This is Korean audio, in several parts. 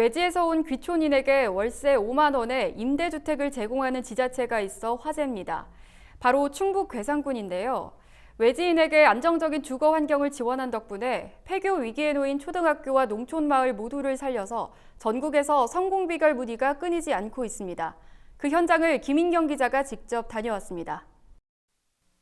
외지에서 온 귀촌인에게 월세 5만 원에 임대주택을 제공하는 지자체가 있어 화제입니다. 바로 충북 괴산군인데요. 외지인에게 안정적인 주거 환경을 지원한 덕분에 폐교 위기에 놓인 초등학교와 농촌마을 모두를 살려서 전국에서 성공 비결 문의가 끊이지 않고 있습니다. 그 현장을 김인경 기자가 직접 다녀왔습니다.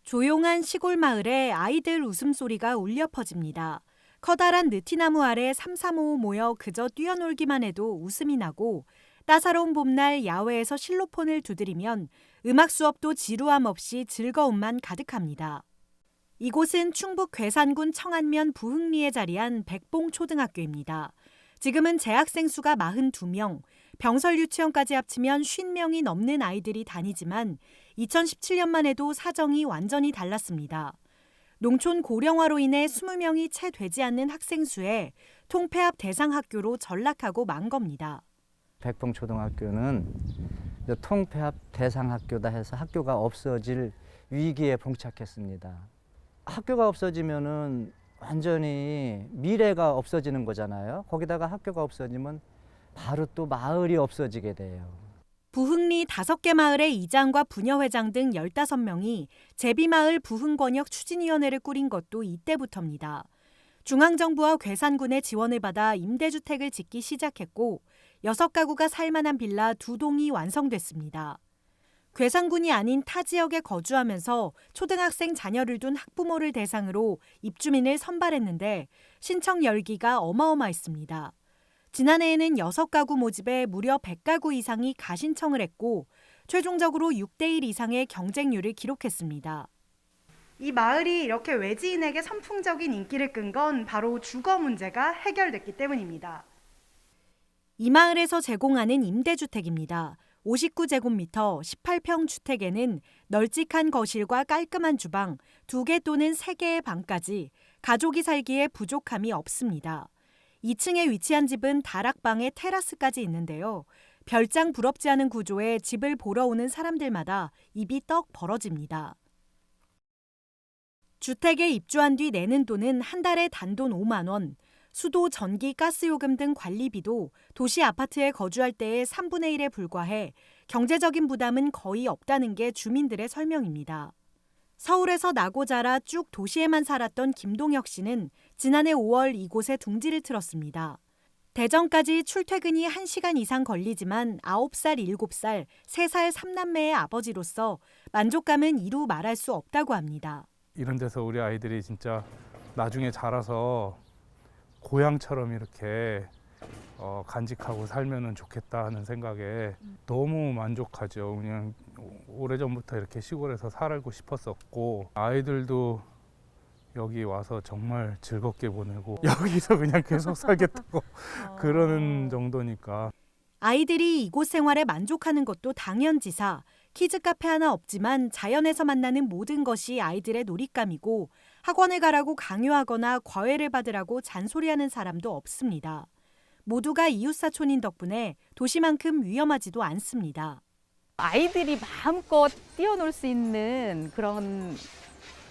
조용한 시골 마을에 아이들 웃음소리가 울려 퍼집니다. 커다란 느티나무 아래 삼삼오오 모여 그저 뛰어놀기만 해도 웃음이 나고 따사로운 봄날 야외에서 실로폰을 두드리면 음악 수업도 지루함 없이 즐거움만 가득합니다. 이곳은 충북 괴산군 청안면 부흥리에 자리한 백봉초등학교입니다. 지금은 재학생 수가 42명, 병설 유치원까지 합치면 50명이 넘는 아이들이 다니지만 2017년만 해도 사정이 완전히 달랐습니다. 농촌 고령화로 인해 20명이 채 되지 않는 학생 수에 통폐합 대상 학교로 전락하고 만 겁니다. 백봉초등학교는 통폐합 대상 학교다 해서 학교가 없어질 위기에 봉착했습니다. 학교가 없어지면은 완전히 미래가 없어지는 거잖아요. 거기다가 학교가 없어지면 바로 또 마을이 없어지게 돼요. 부흥리 5개 마을의 이장과 부녀회장 등 15명이 제비마을 부흥권역 추진위원회를 꾸린 것도 이때부터입니다. 중앙정부와 괴산군의 지원을 받아 임대주택을 짓기 시작했고 6가구가 살만한 빌라 2동이 완성됐습니다. 괴산군이 아닌 타 지역에 거주하면서 초등학생 자녀를 둔 학부모를 대상으로 입주민을 선발했는데 신청 열기가 어마어마했습니다. 지난해에는 6가구 모집에 무려 100가구 이상이 가신청을 했고 최종적으로 6대1 이상의 경쟁률을 기록했습니다. 이 마을이 이렇게 외지인에게 선풍적인 인기를 끈 건 바로 주거 문제가 해결됐기 때문입니다. 이 마을에서 제공하는 임대주택입니다. 59제곱미터 18평 주택에는 널찍한 거실과 깔끔한 주방, 2개 또는 3개의 방까지 가족이 살기에 부족함이 없습니다. 2층에 위치한 집은 다락방에 테라스까지 있는데요. 별장 부럽지 않은 구조에 집을 보러 오는 사람들마다 입이 떡 벌어집니다. 주택에 입주한 뒤 내는 돈은 한 달에 단돈 5만 원, 수도, 전기, 가스요금 등 관리비도 도시 아파트에 거주할 때의 3분의 1에 불과해 경제적인 부담은 거의 없다는 게 주민들의 설명입니다. 서울에서 나고 자라 쭉 도시에만 살았던 김동혁 씨는 지난해 5월 이곳에 둥지를 틀었습니다. 대전까지 출퇴근이 1시간 이상 걸리지만 9살, 7살, 3살 3남매의 아버지로서 만족감은 이루 말할 수 없다고 합니다. 이런 데서 우리 아이들이 진짜 나중에 자라서 고향처럼 이렇게 간직하고 살면 좋겠다 하는 생각에 너무 만족하죠. 그냥 오래전부터 이렇게 시골에서 살고 싶었었고 아이들도 여기 와서 정말 즐겁게 보내고 여기서 그냥 계속 살겠다고 그러는 정도니까. 아이들이 이곳 생활에 만족하는 것도 당연지사. 키즈 카페 하나 없지만 자연에서 만나는 모든 것이 아이들의 놀잇감이고 학원을 가라고 강요하거나 과외를 받으라고 잔소리하는 사람도 없습니다. 모두가 이웃사촌인 덕분에 도시만큼 위험하지도 않습니다. 아이들이 마음껏 뛰어놀 수 있는 그런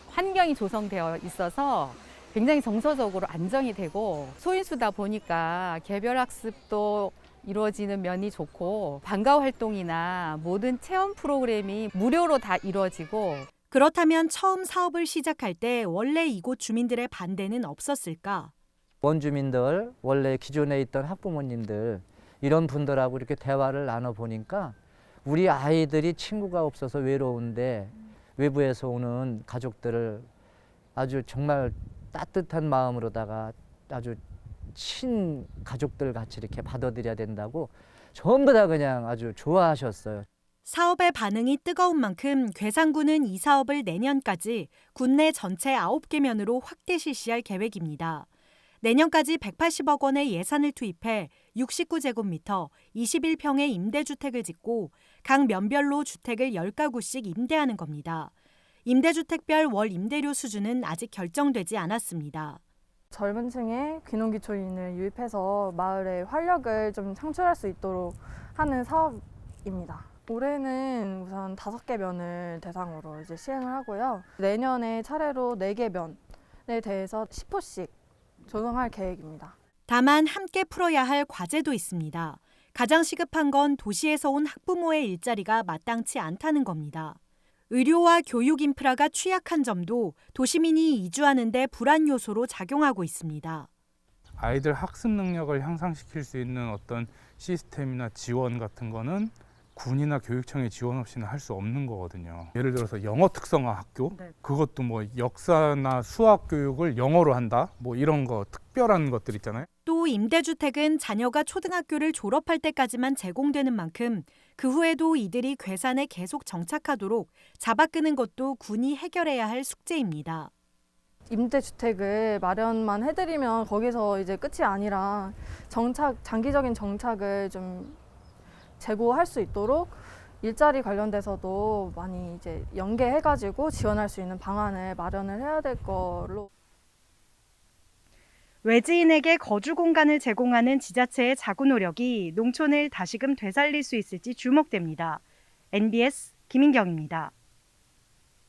환경이 조성되어 있어서 굉장히 정서적으로 안정이 되고 소인수다 보니까 개별 학습도 이루어지는 면이 좋고 방과 활동이나 모든 체험 프로그램이 무료로 다 이루어지고 그렇다면 처음 사업을 시작할 때 원래 이곳 주민들의 반대는 없었을까? 원주민들, 원래 기존에 있던 학부모님들 이런 분들하고 이렇게 대화를 나눠보니까 우리 아이들이 친구가 없어서 외로운데 외부에서 오는 가족들을 아주 정말 따뜻한 마음으로다가 아주 친가족들 같이 이렇게 받아들여야 된다고 전부 다 그냥 아주 좋아하셨어요. 사업의 반응이 뜨거운 만큼 괴산군은 이 사업을 내년까지 군내 전체 9개 면으로 확대 실시할 계획입니다. 내년까지 180억 원의 예산을 투입해 69제곱미터 21평의 임대주택을 짓고 각 면별로 주택을 10가구씩 임대하는 겁니다. 임대주택별 월 임대료 수준은 아직 결정되지 않았습니다. 젊은 층의 귀농귀촌인을 유입해서 마을의 활력을 좀 창출할 수 있도록 하는 사업입니다. 올해는 우선 5개 면을 대상으로 이제 시행을 하고요. 내년에 차례로 4개 면에 대해서 10호씩 조성할 계획입니다. 다만 함께 풀어야 할 과제도 있습니다. 가장 시급한 건 도시에서 온 학부모의 일자리가 마땅치 않다는 겁니다. 의료와 교육 인프라가 취약한 점도 도시민이 이주하는 데 불안 요소로 작용하고 있습니다. 아이들 학습 능력을 향상시킬 수 있는 어떤 시스템이나 지원 같은 거는 군이나 교육청의 지원 없이는 할 수 없는 거거든요. 예를 들어서 영어 특성화 학교, 그것도 뭐 역사나 수학 교육을 영어로 한다, 뭐 이런 거 특별한 것들 있잖아요. 또 임대주택은 자녀가 초등학교를 졸업할 때까지만 제공되는 만큼 그 후에도 이들이 괴산에 계속 정착하도록 잡아끄는 것도 군이 해결해야 할 숙제입니다. 임대주택을 마련만 해드리면 거기서 이제 끝이 아니라 장기적인 정착을 좀 제고할 수 있도록 일자리 관련돼서도 많이 이제 연계해가지고 지원할 수 있는 방안을 마련을 해야 될 걸로. 외지인에게 거주 공간을 제공하는 지자체의 자구 노력이 농촌을 다시금 되살릴 수 있을지 주목됩니다. NBS 김인경입니다.